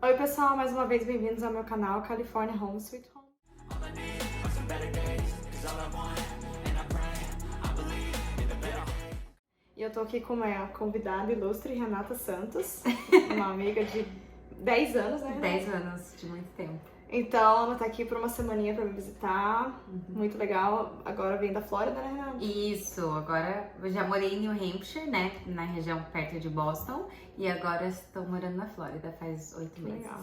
Oi pessoal, mais uma vez bem-vindos ao meu canal California Home Sweet Home. E eu tô aqui com uma convidada ilustre, Renata Santos, uma amiga de 10 anos, né? 10 anos, de muito tempo. Então, ela tá aqui por uma semaninha pra me visitar, muito legal. Agora vem da Flórida, né, Renata? Isso, agora eu já morei em New Hampshire, né, na região perto de Boston, e agora estou morando na Flórida faz 8 meses. Legal,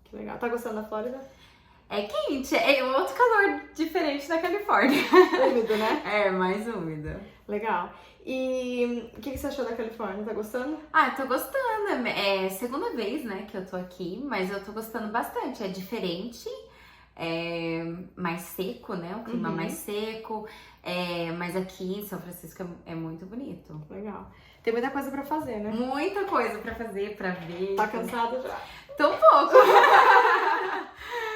que legal. Tá gostando da Flórida? É quente, é outro calor diferente da Califórnia. Úmido, né? É, mais úmido. Legal. E o que você achou da Califórnia? Tá gostando? Ah, tô gostando. É a segunda vez, né, que eu tô aqui, mas eu tô gostando bastante. É diferente, é mais seco, né, o clima mais seco, mas aqui em São Francisco é muito bonito. Legal. Tem muita coisa pra fazer, né? Muita coisa pra fazer, pra ver. Tá cansada já? Tô um pouco.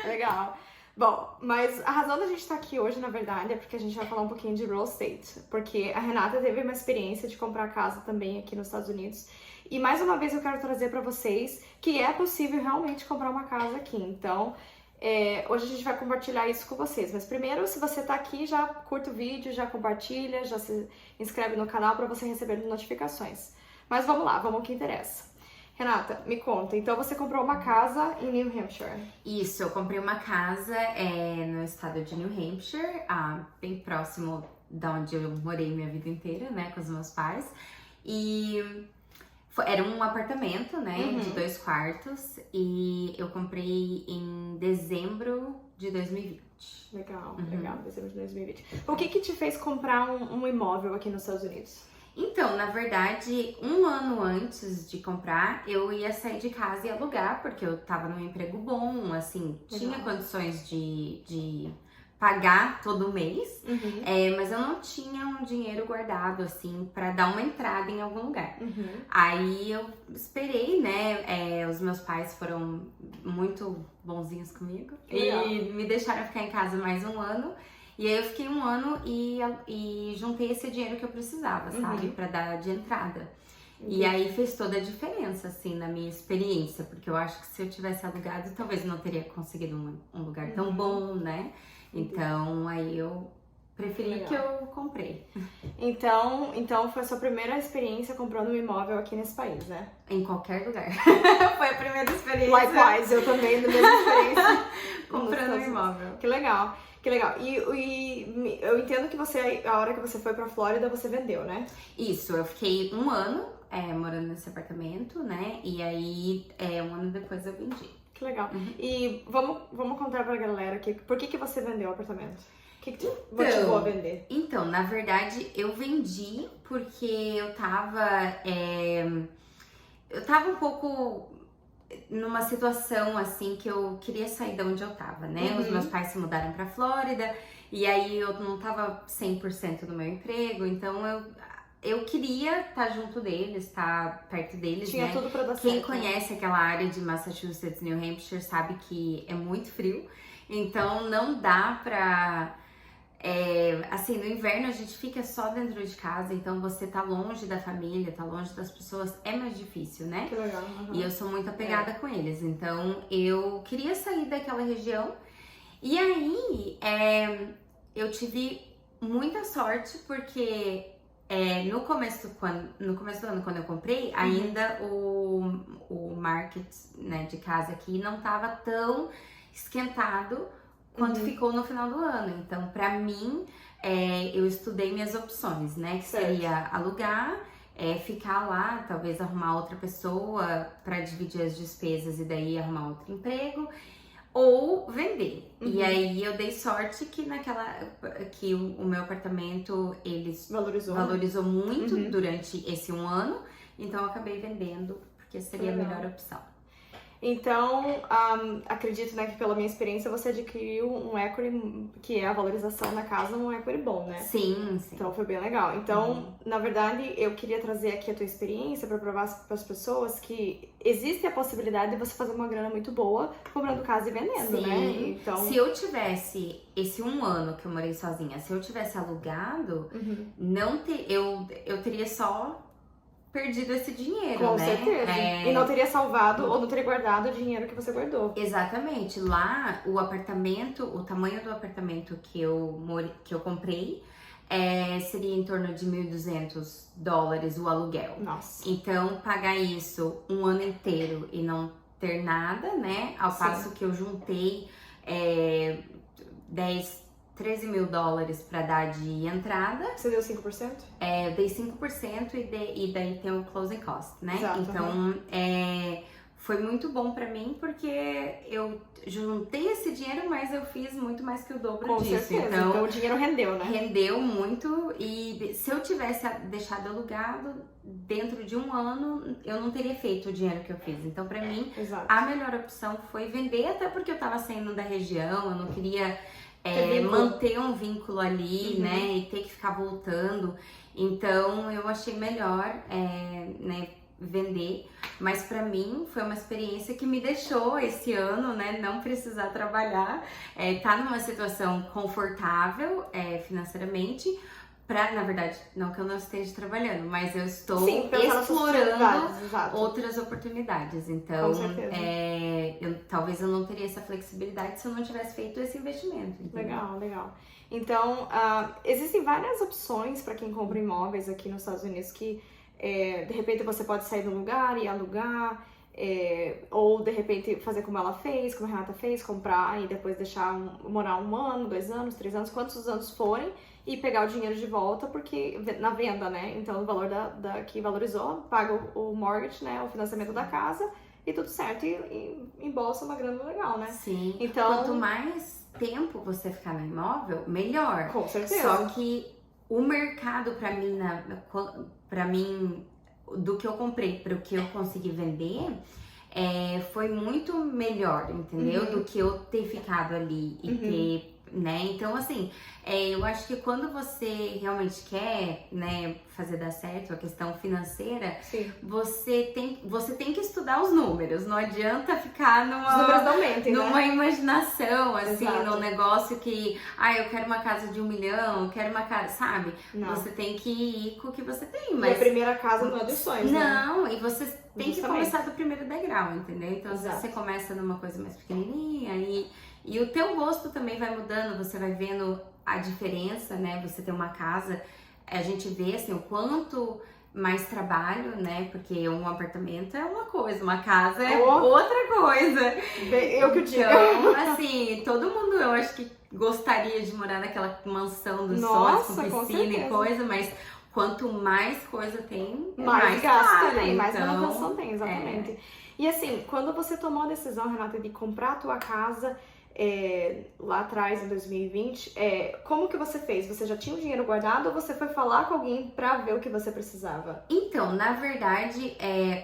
Legal. Bom, mas a razão da gente estar aqui hoje, na verdade, é porque a gente vai falar um pouquinho de real estate. Porque a Renata teve uma experiência de comprar casa também aqui nos Estados Unidos. E mais uma vez eu quero trazer pra vocês que é possível realmente comprar uma casa aqui. Então, hoje a gente vai compartilhar isso com vocês. Mas primeiro, se você tá aqui, já curta o vídeo, já compartilha, já se inscreve no canal pra você receber notificações. Mas vamos lá, vamos ao que interessa. Renata, me conta, então você comprou uma casa em New Hampshire. Isso, eu comprei uma casa no estado de New Hampshire, bem próximo da onde eu morei minha vida inteira, né, com os meus pais. E era um apartamento, né, de 2 quartos, e eu comprei em dezembro de 2020. Legal, legal, dezembro de 2020. O que te fez comprar um imóvel aqui nos Estados Unidos? Então, na verdade, um ano antes de comprar, eu ia sair de casa e alugar, porque eu tava num emprego bom, assim, tinha condições de pagar todo mês, mas eu não tinha um dinheiro guardado, assim, pra dar uma entrada em algum lugar. Aí eu esperei, né, os meus pais foram muito bonzinhos comigo e me deixaram ficar em casa mais um ano. E aí eu fiquei um ano e juntei esse dinheiro que eu precisava, sabe? Pra dar de entrada. E aí fez toda a diferença, assim, na minha experiência. Porque eu acho que se eu tivesse alugado, talvez não teria conseguido um lugar tão bom, né? Então, aí eu preferi que eu comprei. Então foi a sua primeira experiência comprando um imóvel aqui nesse país, né? Em qualquer lugar. Foi a primeira experiência. Likewise, eu também, da mesma experiência. Comprando um imóvel. Que legal. Que legal. E eu entendo que você, a hora que você foi pra Flórida, você vendeu, né? Isso, eu fiquei um ano morando nesse apartamento, né? E aí, um ano depois eu vendi. Que legal. E vamos contar pra galera aqui, por que você vendeu o apartamento? O que te motivou a vender? Então, na verdade, eu vendi porque eu tava um pouco numa situação assim que eu queria sair de onde eu tava, né? Os meus pais se mudaram pra Flórida e aí eu não tava 100% no meu emprego, então eu queria estar junto deles, estar perto deles, Tinha né? tudo pra dar Quem certo, conhece aquela área de Massachusetts, New Hampshire, sabe que é muito frio, então não dá pra... assim, no inverno a gente fica só dentro de casa, então você tá longe da família, tá longe das pessoas, é mais difícil, né? Que legal. E eu sou muito apegada com eles, então eu queria sair daquela região. E aí, eu tive muita sorte, porque no começo do ano, quando eu comprei, ainda o market, né, de casa aqui não tava tão esquentado quanto ficou no final do ano. Então, pra mim, eu estudei minhas opções, né? Que seria alugar, ficar lá, talvez arrumar outra pessoa pra dividir as despesas e daí arrumar outro emprego, ou vender. E aí eu dei sorte que que o meu apartamento, eles valorizou muito durante esse um ano, então eu acabei vendendo, porque seria a melhor opção. Então, acredito, né, que pela minha experiência você adquiriu um equity, que é a valorização da casa, um equity bom, né? Sim. Então foi bem legal. Então, na verdade, eu queria trazer aqui a tua experiência para provar para as pessoas que existe a possibilidade de você fazer uma grana muito boa comprando casa e vendendo, né? Então, se eu tivesse esse um ano que eu morei sozinha, se eu tivesse alugado, eu teria só perdido esse dinheiro, Com né? certeza. E não teria salvado ou não teria guardado o dinheiro que você guardou. Exatamente. Lá, o apartamento, o tamanho do apartamento que eu comprei seria em torno de $1.200 o aluguel. Nossa. Então, pagar isso um ano inteiro e não ter nada, né? Ao passo que eu juntei 13 mil dólares para dar de entrada. Você deu 5%? Eu dei 5% e daí tem o closing cost, né? Exato, então, foi muito bom para mim porque eu juntei esse dinheiro, mas eu fiz muito mais que o dobro Com disso. certeza. Então o dinheiro rendeu, né? Rendeu muito e se eu tivesse deixado alugado dentro de um ano, eu não teria feito o dinheiro que eu fiz. Então, para mim, Exato. a melhor opção foi vender, até porque eu tava saindo da região, eu não queria manter um vínculo ali, né, e ter que ficar voltando. Então, eu achei melhor, né, vender. Mas pra mim foi uma experiência que me deixou esse ano, né, não precisar trabalhar, tá numa situação confortável financeiramente. Na verdade, não que eu não esteja trabalhando, mas eu estou explorando outras oportunidades. Então, talvez eu não teria essa flexibilidade se eu não tivesse feito esse investimento. Entendeu? Legal. Então, existem várias opções para quem compra imóveis aqui nos Estados Unidos que, de repente, você pode sair do lugar e alugar, ou de repente fazer como ela fez, como a Renata fez, comprar e depois deixar morar 1 ano, 2 anos, 3 anos, quantos anos forem, e pegar o dinheiro de volta, porque na venda, né? Então o valor que valorizou, paga o mortgage, né? O financiamento da casa e tudo certo. E embolsa uma grana legal, né? Sim. Então, quanto mais tempo você ficar no imóvel, melhor. Com certeza. Só que o mercado pra mim, do que eu comprei para o que eu consegui vender, foi muito melhor, entendeu? Do que eu ter ficado ali e ter, né? Então, assim, eu acho que quando você realmente quer, né, fazer dar certo a questão financeira, você tem que estudar os números. Não adianta ficar os números não mentem, numa né? imaginação, assim, Exato. num negócio que, eu quero uma casa de 1 milhão, eu quero uma casa, sabe? Não. Você tem que ir com o que você tem, E a primeira casa não é dos sonhos, né? Não, e você tem que Justamente. começar do primeiro degrau, entendeu? Então, se você começa numa coisa mais pequenininha e o teu gosto também vai mudando, você vai vendo a diferença, né? Você tem uma casa, a gente vê, assim, o quanto mais trabalho, né? Porque um apartamento é uma coisa, uma casa é outra coisa. Eu que digo. Então, assim, todo mundo, eu acho que gostaria de morar naquela mansão dos sonhos, com piscina e coisa, mas quanto mais coisa tem, mais gasto, né? então, Mais manutenção tem, exatamente. E assim, quando você tomou a decisão, Renata, de comprar a tua casa lá atrás, em 2020, como que você fez? Você já tinha o dinheiro guardado ou você foi falar com alguém pra ver o que você precisava? Então, na verdade,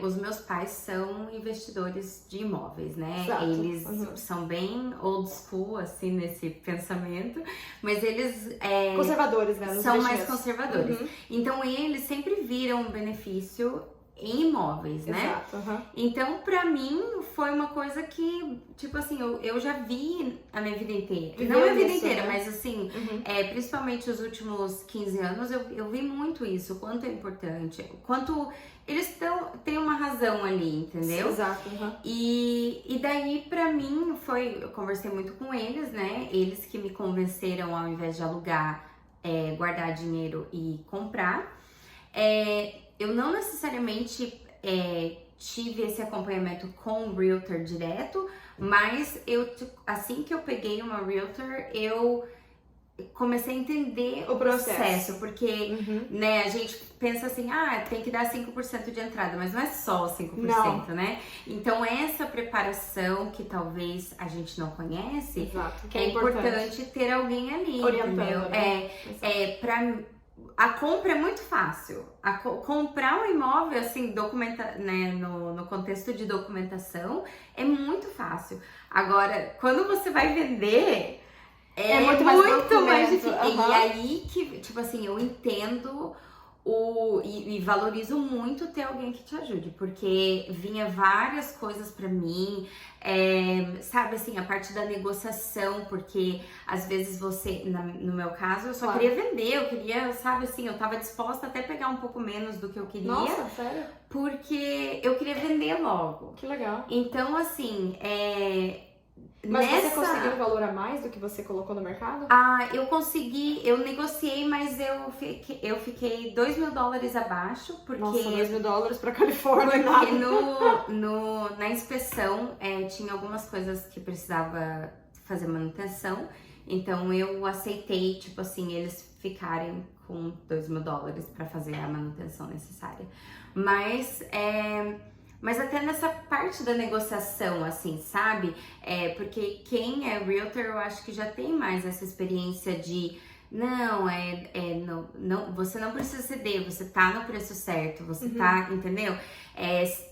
os meus pais são investidores de imóveis, né? Exato. Eles são bem old school, assim, nesse pensamento, mas eles... conservadores, né? São mais conservadores. Então, eles sempre viram um benefício em imóveis, né? Exato. Então, pra mim, foi uma coisa que, tipo assim, eu já vi a minha vida inteira. Não a vida inteira, mas assim, principalmente os últimos 15 anos, eu vi muito isso, o quanto é importante, o quanto eles têm uma razão ali, entendeu? Exato. E daí, pra mim, eu conversei muito com eles, né? Eles que me convenceram, ao invés de alugar, guardar dinheiro e comprar. Eu não necessariamente tive esse acompanhamento com o Realtor direto, mas assim que eu peguei uma Realtor, eu comecei a entender o processo, porque né, a gente pensa assim, tem que dar 5% de entrada, mas não é só 5%, não. né? Então essa preparação que talvez a gente não conhece, exato, que é importante ter alguém ali, orientando, entendeu? Né? A compra é muito fácil. Comprar um imóvel, assim, né, no contexto de documentação, é muito fácil. Agora, quando você vai vender, é muito mais difícil. E aí que, tipo assim, eu entendo E valorizo muito ter alguém que te ajude, porque vinha várias coisas pra mim, sabe assim, a parte da negociação, porque às vezes você, no meu caso, eu só queria vender, eu queria, sabe assim, eu tava disposta até a pegar um pouco menos do que eu queria. Nossa, sério? Porque eu queria vender logo. Que legal. Então, assim, Mas você conseguiu um valor a mais do que você colocou no mercado? Eu consegui, eu negociei, mas eu fiquei $2.000 abaixo, porque... Nossa, $2.000 pra Califórnia, porque nada. na inspeção tinha algumas coisas que precisava fazer manutenção, então eu aceitei, tipo assim, eles ficarem com $2.000 pra fazer a manutenção necessária. Mas até nessa parte da negociação, assim, sabe? Porque quem é realtor, eu acho que já tem mais essa experiência de não, você não precisa ceder, você tá no preço certo, você tá, entendeu?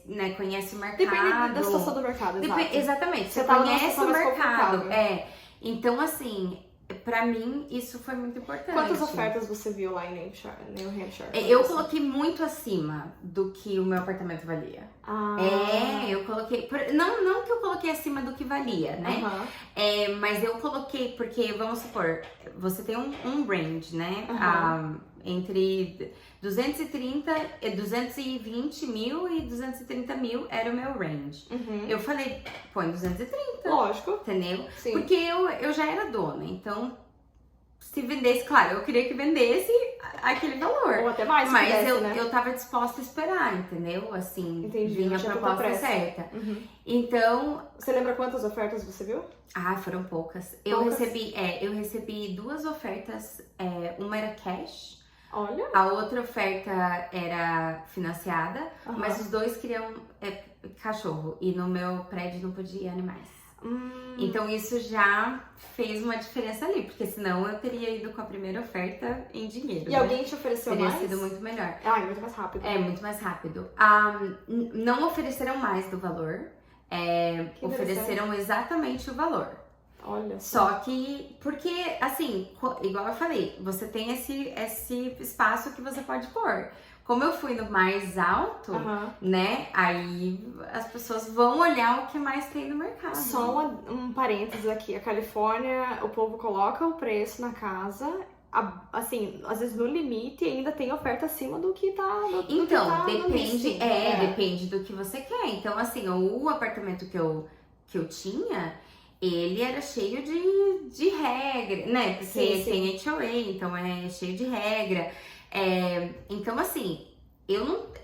Né, conhece o mercado. Depende da situação do mercado, exato. Exatamente, você tá conhece o mercado. Confortável. Então, assim, pra mim, isso foi muito importante. Quantas ofertas você viu lá em New Hampshire? Eu coloquei muito acima do que o meu apartamento valia. Eu coloquei... Não que eu coloquei acima do que valia, né? Mas eu coloquei, porque, vamos supor, você tem um range, né? Entre 220 mil e 230 mil era o meu range. Eu falei, põe 230. Lógico. Entendeu? Sim. Porque eu já era dona, então se vendesse, claro, eu queria que vendesse aquele valor. Ou até mais, mas pudesse, né? eu tava disposta a esperar, entendeu? Assim, entendi, vinha a proposta certa. Então... Você lembra quantas ofertas você viu? Foram poucas. Eu recebi 2 ofertas, uma era cash. Olha. A outra oferta era financiada, mas os 2 queriam cachorro. E no meu prédio não podia animais. Então isso já fez uma diferença ali, porque senão eu teria ido com a primeira oferta em dinheiro. E alguém te ofereceu mais? Teria sido muito melhor. É muito mais rápido. Muito mais rápido. Não ofereceram mais do valor, ofereceram exatamente o valor. Olha só. Que, porque, assim, igual eu falei, você tem esse espaço que você pode pôr. Como eu fui no mais alto, né, aí as pessoas vão olhar o que mais tem no mercado. Só um parênteses aqui, a Califórnia, o povo coloca o preço na casa, assim, às vezes no limite ainda tem oferta acima do que tá Então, depende do que você quer. Então, assim, o apartamento que eu tinha, ele era cheio de regra, né, porque tem HOA, então é cheio de regra. Então, assim,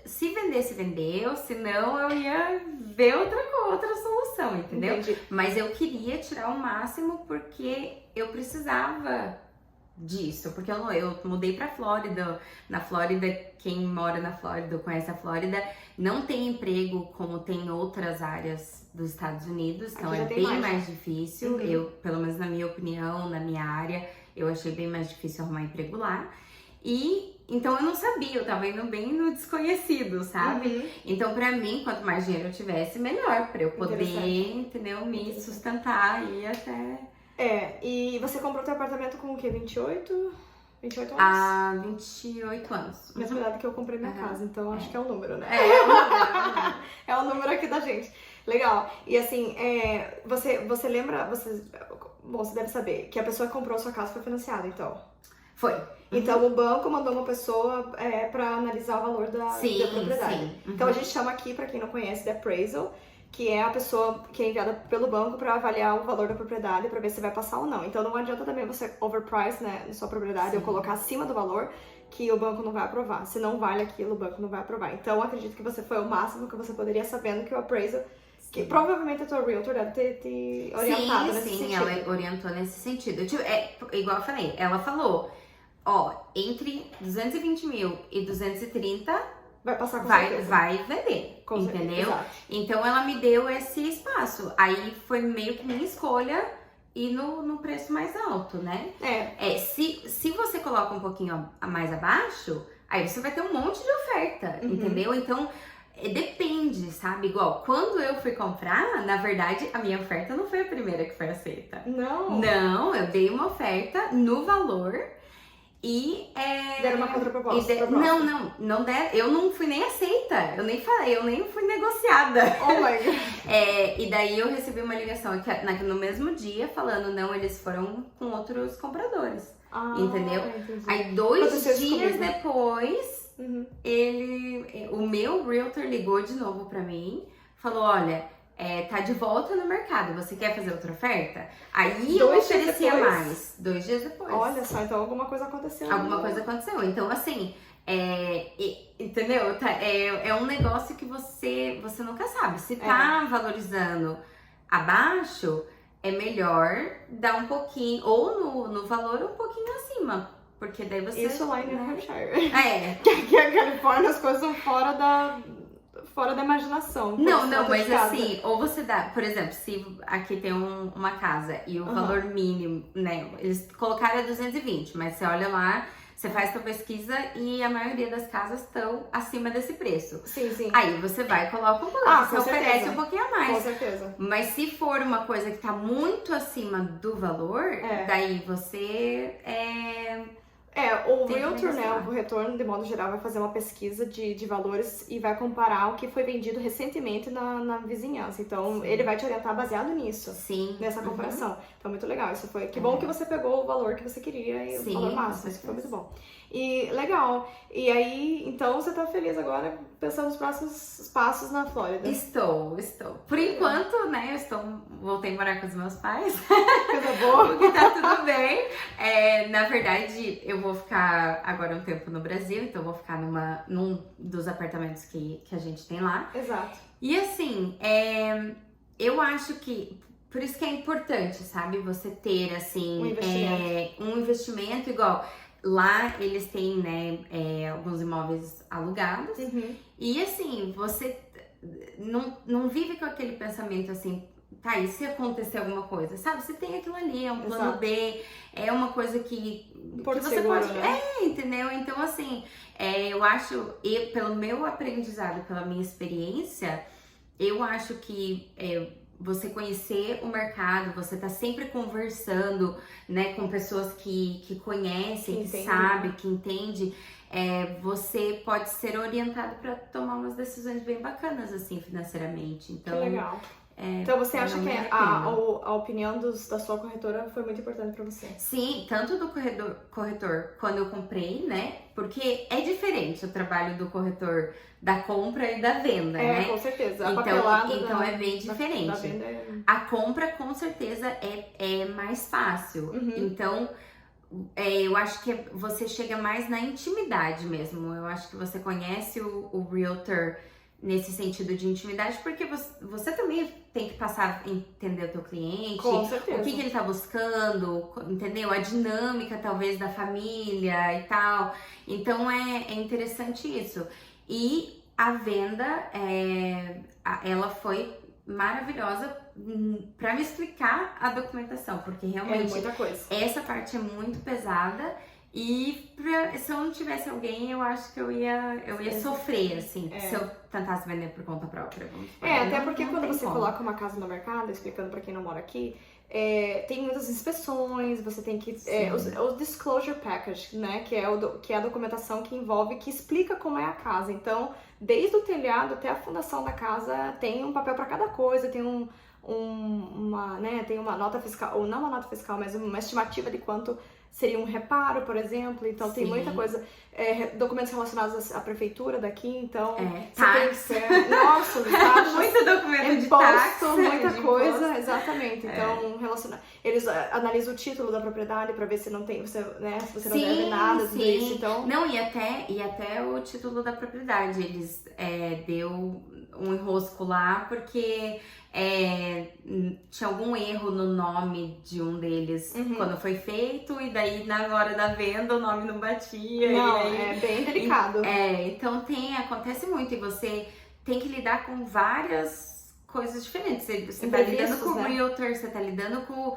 se vendeu, senão eu ia ver outra solução, entendeu? Entendi. Mas eu queria tirar o máximo porque eu precisava disso, porque eu mudei pra Flórida. Na Flórida, quem mora na Flórida ou conhece a Flórida, não tem emprego como tem outras áreas dos Estados Unidos, então é bem mais difícil. Pelo menos na minha opinião, na minha área, eu achei bem mais difícil arrumar emprego lá. Então eu não sabia, eu tava indo bem no desconhecido, sabe? Então pra mim, quanto mais dinheiro eu tivesse, melhor, pra eu poder, entendeu, me sustentar e até... E você comprou teu apartamento com o quê? 28? 28 anos? 28 anos. Mesma idade que eu comprei minha casa, então acho que é um número, né? É um número aqui da gente. Legal. E assim, você lembra, bom, você deve saber que a pessoa que comprou a sua casa foi financiada, então. Foi. Então o banco mandou uma pessoa pra analisar o valor da propriedade. Então a gente chama aqui, pra quem não conhece, de appraisal, que é a pessoa que é enviada pelo banco pra avaliar o valor da propriedade, pra ver se vai passar ou não. Então não adianta também você overprice, né, na sua propriedade, ou colocar acima do valor, que o banco não vai aprovar. Se não vale aquilo, o banco não vai aprovar. Então eu acredito que você foi o máximo que você poderia, sabendo que o appraisal, que provavelmente a tua realtor deve ter te orientado nesse sentido. Sim, ela orientou nesse sentido. Igual eu falei, ela falou, entre 220 mil e 230... Vai passar com certeza. Vai vender, entendeu? Então ela me deu esse espaço. Aí foi meio que minha escolha ir no preço mais alto, né? Se você coloca um pouquinho a mais abaixo, aí você vai ter um monte de oferta, entendeu? Então depende, sabe? Igual, quando eu fui comprar, na verdade, a minha oferta não foi a primeira que foi aceita. Não? Não, eu dei uma oferta no valor. E Deram uma contraproposta. não deram. Eu não fui nem aceita. Eu nem falei, eu nem fui negociada. Oh my God. E daí eu recebi uma ligação no mesmo dia falando, não, eles foram com outros compradores. Entendeu? Entendi. Aí 2 Aconteceu isso dias comigo. depois, o meu realtor ligou de novo pra mim, falou, olha, tá de volta no mercado, você quer fazer outra oferta? Aí eu 2 dias oferecia depois? mais. 2 dias depois. Olha só, então alguma coisa aconteceu. Alguma coisa aconteceu. Então, assim, entendeu? É um negócio que você nunca sabe. Se tá valorizando abaixo, é melhor dar um pouquinho, ou no valor um pouquinho acima. Porque daí você... Isso lá em New Hampshire. É. Aqui na Califórnia as coisas são fora da imaginação. Não, mas assim, ou você dá, por exemplo, se aqui tem uma casa e o valor mínimo, né, eles colocaram 220, mas você olha lá, você faz sua pesquisa e a maioria das casas estão acima desse preço. Sim. Aí você vai e coloca um pouco, você oferece um pouquinho a mais. Com certeza. Mas se for uma coisa que tá muito acima do valor, daí você o tem que realtor, né, negociar. o corretor, de modo geral, vai fazer uma pesquisa de valores e vai comparar o que foi vendido recentemente na vizinhança. Então, ele vai te orientar baseado nisso. Sim. Nessa comparação. Então, muito legal. Isso foi... Que bom que você pegou o valor que você queria e o valor máximo. Isso foi muito bom. E legal. E aí, então, você tá feliz agora pensando nos próximos passos na Flórida? Estou. Por enquanto, né, voltei a morar com os meus pais. Coisa boa. Porque tá tudo bem. Na verdade, eu vou ficar agora um tempo no Brasil, então eu vou ficar num dos apartamentos que a gente tem lá. Exato. E assim, eu acho que por isso que é importante, sabe, você ter assim um investimento igual. Lá eles têm, né, alguns imóveis alugados. E assim, você não vive com aquele pensamento assim, tá, e se acontecer alguma coisa? Sabe, você tem aquilo ali, é um plano B, é uma coisa que você seguro, pode... né? Entendeu? Então assim, eu acho, pelo meu aprendizado, pela minha experiência, eu acho que... você conhecer o mercado, você tá sempre conversando, né, com pessoas que conhecem, que sabem, que entendem, você pode ser orientado para tomar umas decisões bem bacanas, assim, financeiramente. Então, que legal. Então você acha que a opinião da sua corretora foi muito importante pra você? Sim, tanto do corretor quando eu comprei, né? Porque é diferente o trabalho do corretor da compra e da venda, né? Com certeza. Então é bem diferente. Da venda A compra, com certeza, é mais fácil. Então, eu acho que você chega mais na intimidade mesmo. Eu acho que você conhece o realtor nesse sentido de intimidade, porque você também tem que passar a entender o teu cliente, com certeza. o que ele tá buscando, entendeu? A dinâmica, talvez, da família e tal. Então, é interessante isso. E a venda, ela foi maravilhosa para me explicar a documentação, porque realmente muita coisa. Essa parte é muito pesada. E se eu não tivesse alguém, eu acho que eu ia sofrer, assim, se eu tentasse vender por conta própria. Até porque quando você coloca uma casa no mercado, explicando pra quem não mora aqui, tem muitas inspeções, você tem que... o Disclosure Package, né, que é a documentação que envolve, que explica como é a casa. Então, desde o telhado até a fundação da casa, tem um papel pra cada coisa, tem tem uma nota fiscal, ou não uma nota fiscal, mas uma estimativa de quanto seria um reparo, por exemplo. Então tem muita coisa, documentos relacionados à prefeitura daqui, então você tem que ser, nossa, muito documento de imposto, taxa, muita de coisa, imposto. Exatamente. Então eles analisam o título da propriedade pra ver se não tem, se você não deve nada, tudo isso. Então não, e até o título da propriedade, eles deu um enrosco lá porque tinha algum erro no nome de um deles quando foi feito, e daí na hora da venda o nome não batia. Não, é bem delicado. Então acontece muito, e você tem que lidar com várias coisas diferentes. Você tá lidando com o realtor, você tá lidando com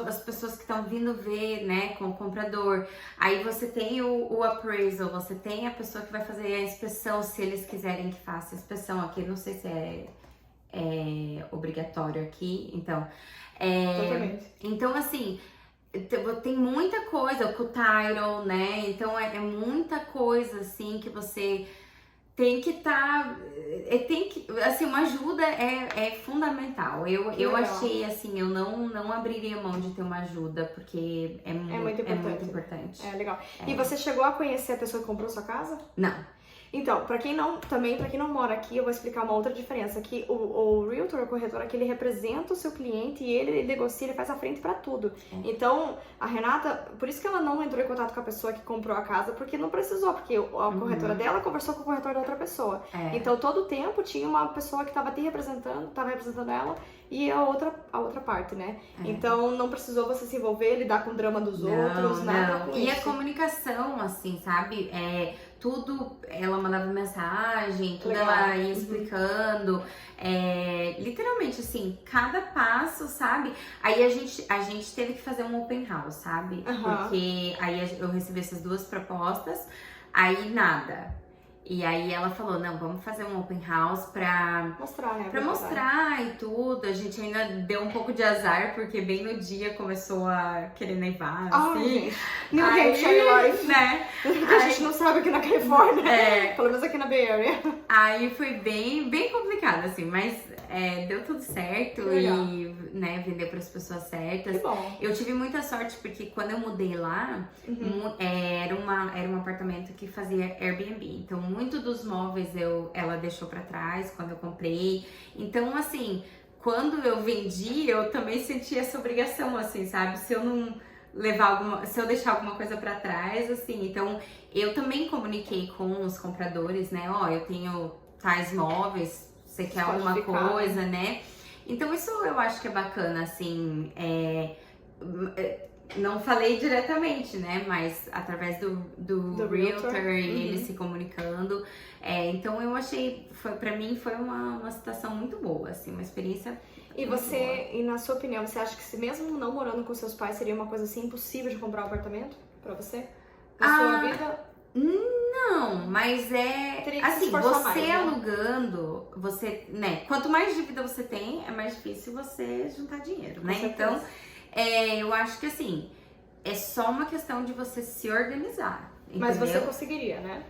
as pessoas que estão vindo ver, né, com o comprador. Aí você tem o appraisal, você tem a pessoa que vai fazer a inspeção, se eles quiserem que faça a inspeção aqui. Não sei se é obrigatório aqui, então. Totalmente. Então, assim, tem muita coisa, o Tyron, né? Então é muita coisa assim que você tem que estar. Assim, uma ajuda é fundamental. Eu legal. achei assim, eu não abriria mão de ter uma ajuda, porque é muito importante. É legal. E você chegou a conhecer a pessoa que comprou sua casa? Não. Então, pra quem não mora aqui, eu vou explicar uma outra diferença. Que o realtor, o corretor aqui, ele representa o seu cliente e ele negocia, ele faz a frente pra tudo. Então, a Renata, por isso que ela não entrou em contato com a pessoa que comprou a casa, porque não precisou, porque a corretora dela conversou com o corretor da outra pessoa. Então, todo o tempo tinha uma pessoa que tava representando ela e a outra parte, né? Então, não precisou você se envolver, lidar com o drama dos outros, nada com isso. E a comunicação, assim, sabe? Tudo, ela mandava mensagem, tudo ela ia explicando, literalmente assim, cada passo, sabe? Aí a gente teve que fazer um open house, sabe? Porque aí eu recebi essas 2 propostas, aí nada. E aí ela falou, não, vamos fazer um open house pra mostrar, né? Pra mostrar e tudo. A gente ainda deu um pouco de azar, porque bem no dia começou a querer nevar, assim. New Hampshire Life. Né? A gente não sabe aqui na Califórnia. Pelo menos aqui na Bay Area. Aí foi bem, bem complicado, assim, mas deu tudo certo e, né, vendeu para as pessoas certas. Que bom. Eu tive muita sorte, porque quando eu mudei lá, era um apartamento que fazia Airbnb. Então, muito dos móveis ela deixou para trás quando eu comprei. Então, assim, quando eu vendi, eu também senti essa obrigação, assim, sabe? Se eu não se eu deixar alguma coisa para trás, assim. Então, eu também comuniquei com os compradores, né? Eu tenho tais móveis, você quer alguma coisa, né? Então, isso eu acho que é bacana, assim. Não falei diretamente, né? Mas através do realtor e ele se comunicando. Então eu achei, pra mim foi uma situação muito boa, assim, uma experiência. E você, e na sua opinião, você acha que se mesmo não morando com seus pais, seria uma coisa assim impossível de comprar um apartamento pra você? Na sua vida? Não, mas assim, você mais, né? Alugando, você, né? Quanto mais dívida você tem, é mais difícil você juntar dinheiro, né? Então, eu acho que assim, é só uma questão de você se organizar. Mas você conseguiria, né?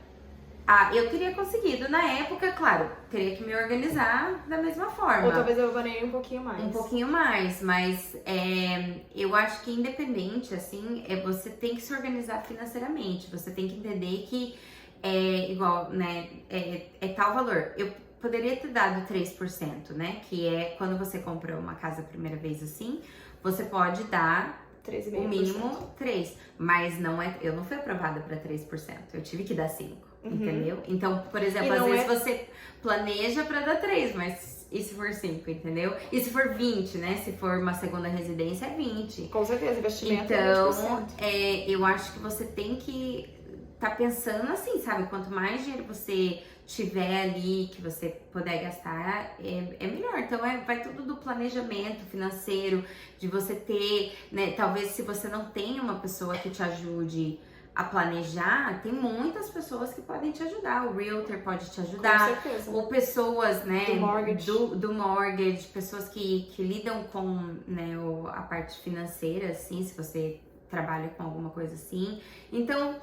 Eu teria conseguido. Na época, claro, teria que me organizar da mesma forma. Ou talvez eu ganhei um pouquinho mais. Um pouquinho mais, mas eu acho que independente, assim, você tem que se organizar financeiramente. Você tem que entender que igual, né, tal valor. Eu poderia ter dado 3%, né? Que é quando você compra uma casa a primeira vez assim, você pode dar 3,5%. o mínimo 3%. Mas eu não fui aprovada para 3%. Eu tive que dar 5%. Entendeu? Então, por exemplo, às vezes você planeja pra dar 3, mas e se for 5, entendeu? E se for 20, né? Se for uma segunda residência, é 20. Com certeza, investimento então, é 20%. Eu acho que você tem que tá pensando assim, sabe? Quanto mais dinheiro você tiver ali, que você puder gastar, é melhor. Então, vai tudo do planejamento financeiro, de você ter, né? Talvez se você não tem uma pessoa que te ajude a planejar, tem muitas pessoas que podem te ajudar. O realtor pode te ajudar. Com certeza. Ou pessoas, né, do mortgage, pessoas que lidam com, né, a parte financeira, assim, se você trabalha com alguma coisa assim. Então,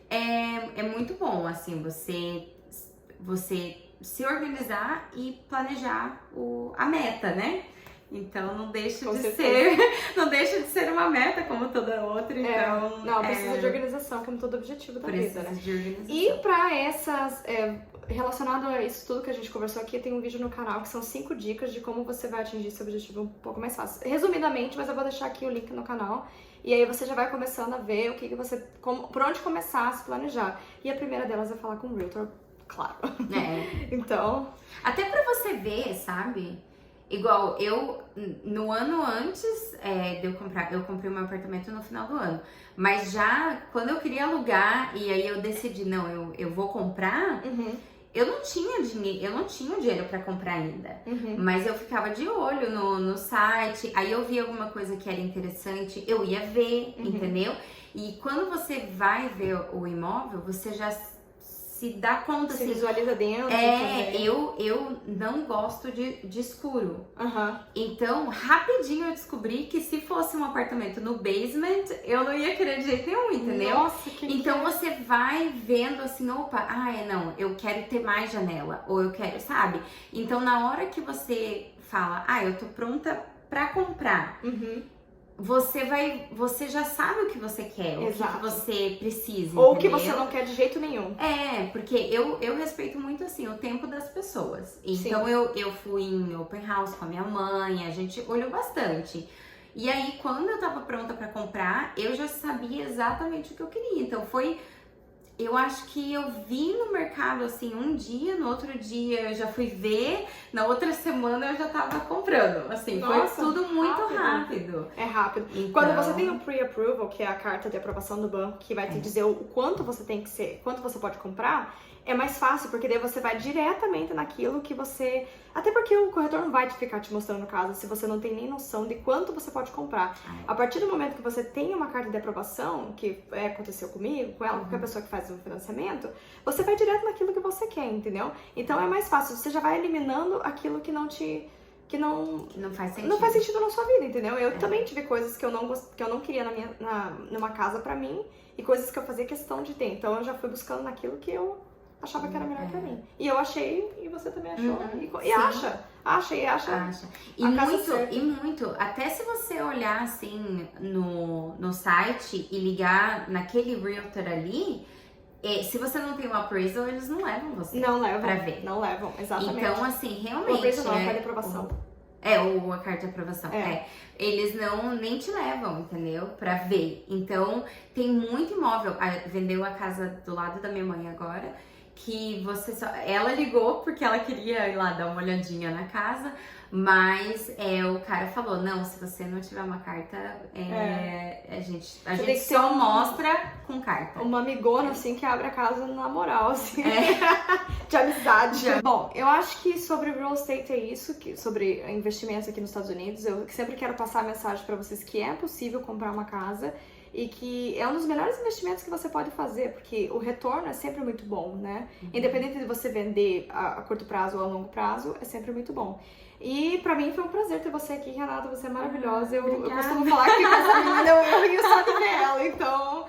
é muito bom, assim, você se organizar e planejar a meta, né? Então não deixa de ser uma meta como toda outra. Então, não, precisa de organização, como todo objetivo da vida, né? De organização. E pra essas, relacionado a isso tudo que a gente conversou aqui, tem um vídeo no canal que são 5 dicas de como você vai atingir esse objetivo um pouco mais fácil. Resumidamente, mas eu vou deixar aqui o link no canal. E aí você já vai começando a ver por onde começar a se planejar. E a primeira delas é falar com o realtor, claro. Então, até pra você ver, sabe? Igual, no ano antes de eu comprar, eu comprei um apartamento no final do ano. Mas já, quando eu queria alugar, e aí eu decidi, não, eu vou comprar, eu não tinha dinheiro pra comprar ainda. Mas eu ficava de olho no site, aí eu via alguma coisa que era interessante, eu ia ver, entendeu? E quando você vai ver o imóvel, você já se dá conta, Se assim. visualiza dentro também. Eu não gosto de escuro. Aham. Então, rapidinho eu descobri que se fosse um apartamento no basement, eu não ia querer de jeito nenhum, entendeu? Nossa, que Então você vai vendo assim, opa, não, eu quero ter mais janela, ou eu quero, sabe? Então na hora que você fala, eu tô pronta pra comprar, Uhum. você já sabe o que você quer, Exato. o que você precisa, Ou o que entendeu? você não quer de jeito nenhum. Porque eu respeito muito, assim, o tempo das pessoas. Então, eu fui em open house com a minha mãe, a gente olhou bastante. E aí, quando eu tava pronta pra comprar, eu já sabia exatamente o que eu queria. Então, eu acho que eu vi no mercado, assim, um dia, no outro dia eu já fui ver, na outra semana eu já tava comprando. Assim, Nossa, foi tudo muito rápido. É rápido. Então, Quando você tem o pre-approval, que é a carta de aprovação do banco, que vai te dizer o quanto você tem que ser, quanto você pode comprar, é mais fácil, porque daí você vai diretamente naquilo que você... Até porque o corretor não vai ficar te mostrando casa se você não tem nem noção de quanto você pode comprar. A partir do momento que você tem uma carta de aprovação, que aconteceu comigo, com ela, qualquer pessoa que faz um financiamento, você vai direto naquilo que você quer, entendeu? Então é mais fácil, você já vai eliminando aquilo que não faz sentido. Não faz sentido na sua vida, entendeu? Eu também tive coisas que eu não queria numa casa pra mim e coisas que eu fazia questão de ter. Então eu já fui buscando naquilo que eu achava que era melhor pra mim. E eu achei, e você também achou. E acha. E muito, até se você olhar assim no site e ligar naquele realtor ali, se você não tem um appraisal, eles não levam você. Não levam. Pra ver. Não levam, exatamente. Então, assim, realmente. O appraisal não, a carta de aprovação. Ou a carta de aprovação. Eles não te levam, entendeu? Pra ver. Então, tem muito imóvel. Vendeu a casa do lado da minha mãe agora, que ela ligou porque ela queria ir lá dar uma olhadinha na casa, mas o cara falou, não, se você não tiver uma carta, a gente só mostra com carta. Uma amigona, assim, que abre a casa na moral, assim, de amizade. Bom, eu acho que sobre real estate é isso, sobre investimentos aqui nos Estados Unidos, eu sempre quero passar a mensagem pra vocês que é possível comprar uma casa e que é um dos melhores investimentos que você pode fazer, porque o retorno é sempre muito bom, né? Independente de você vender a curto prazo ou a longo prazo, é sempre muito bom. E pra mim foi um prazer ter você aqui, Renata, você é maravilhosa. Eu costumo falar que com essa menina eu rio só de ver ela, então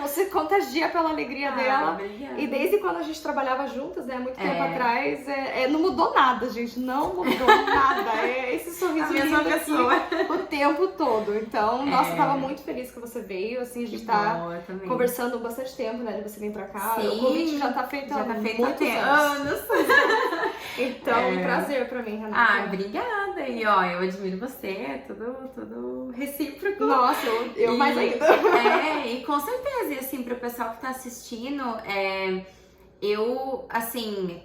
você contagia pela alegria dela. Obrigada. E desde quando a gente trabalhava juntas, né, muito tempo atrás, não mudou nada, gente, não mudou nada. É esse sorriso lindo aqui o tempo todo. Então, nossa, eu tava muito feliz que você veio, assim, a gente tá conversando bastante tempo, né, de você vir pra cá. Sim, o convite já tá feito há muitos anos. Então, um prazer pra mim, Renata. Obrigada. E eu admiro você, é tudo recíproco. Nossa, eu mais ainda. E com certeza, e assim, pro pessoal que tá assistindo, eu, assim,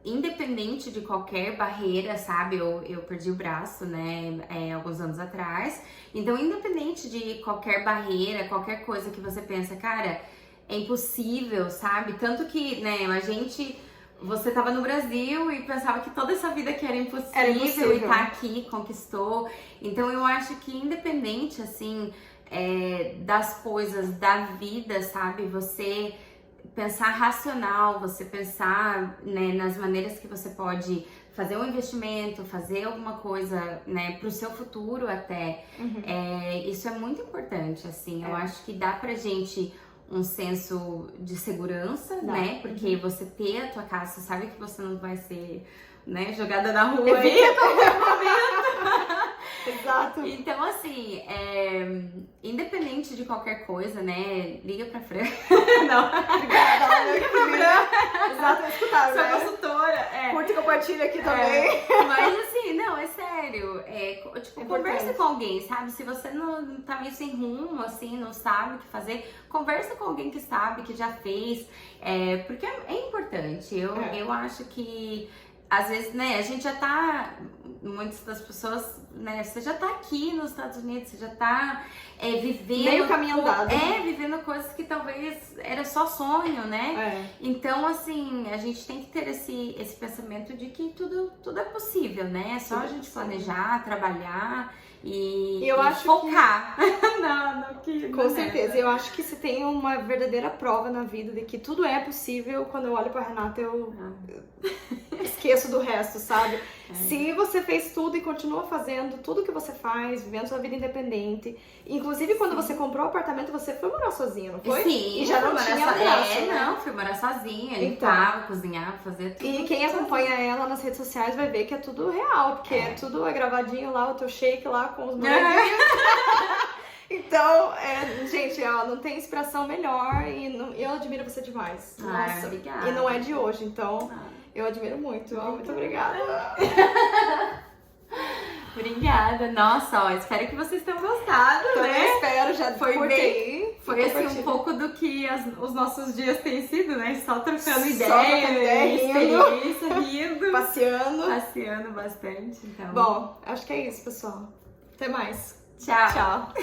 independente de qualquer barreira, sabe? Eu perdi o braço, né, alguns anos atrás. Então, independente de qualquer barreira, qualquer coisa que você pensa, cara, é impossível, sabe? Tanto que, né, você tava no Brasil e pensava que toda essa vida aqui era impossível. E tá aqui, conquistou. Então eu acho que independente, assim, das coisas da vida, sabe? Você pensar racional, você pensar, né, nas maneiras que você pode fazer um investimento, fazer alguma coisa, né, pro seu futuro até. Isso é muito importante, assim. Eu acho que dá pra gente um senso de segurança, né? Porque você ter a tua casa, você sabe que você não vai ser, né, jogada na rua aí a qualquer momento. Exato. Então, assim, independente de qualquer coisa, né? Liga pra Fran. Não. Obrigada, liga pra Fran. Exato, eu escutava, sua né? consultora. Curte e compartilha aqui também. Mas assim, não, é sério. Conversa com alguém, sabe? Se você não tá meio sem rumo, assim, não sabe o que fazer, conversa com alguém que sabe, que já fez. Porque é importante. Eu acho que às vezes, né, a gente já tá muitas das pessoas, né, você já tá aqui nos Estados Unidos, você já tá vivendo... Meio caminho andado. Vivendo coisas que talvez era só sonho, né? Então, assim, a gente tem que ter esse pensamento de que tudo é possível, né? É só a gente planejar, trabalhar e acho focar Com certeza, eu acho que se tem uma verdadeira prova na vida de que tudo é possível, quando eu olho pra Renata, eu esqueço do resto, sabe? Se você fez tudo e continua fazendo tudo que você faz, vivendo sua vida independente, inclusive quando você comprou o apartamento, você foi morar sozinha, não foi? Sim, e já não tinha abraço, não, fui morar sozinha, limpava, cozinhava, fazia tudo. E quem acompanha ela nas redes sociais vai ver que é tudo real, porque tudo é gravadinho lá, o teu shake lá com os bonequinhos. Então, gente, não tem inspiração melhor e eu admiro você demais. Nossa, obrigada. E não é de hoje, então eu admiro muito. Muito obrigada. Obrigada. Nossa, espero que vocês tenham gostado, né? Espero, já foi assim um pouco do que os nossos dias têm sido, né? Só trocando ideia, experiência, rindo. Passeando bastante, então. Bom, acho que é isso, pessoal. Até mais. Tchau. Tchau.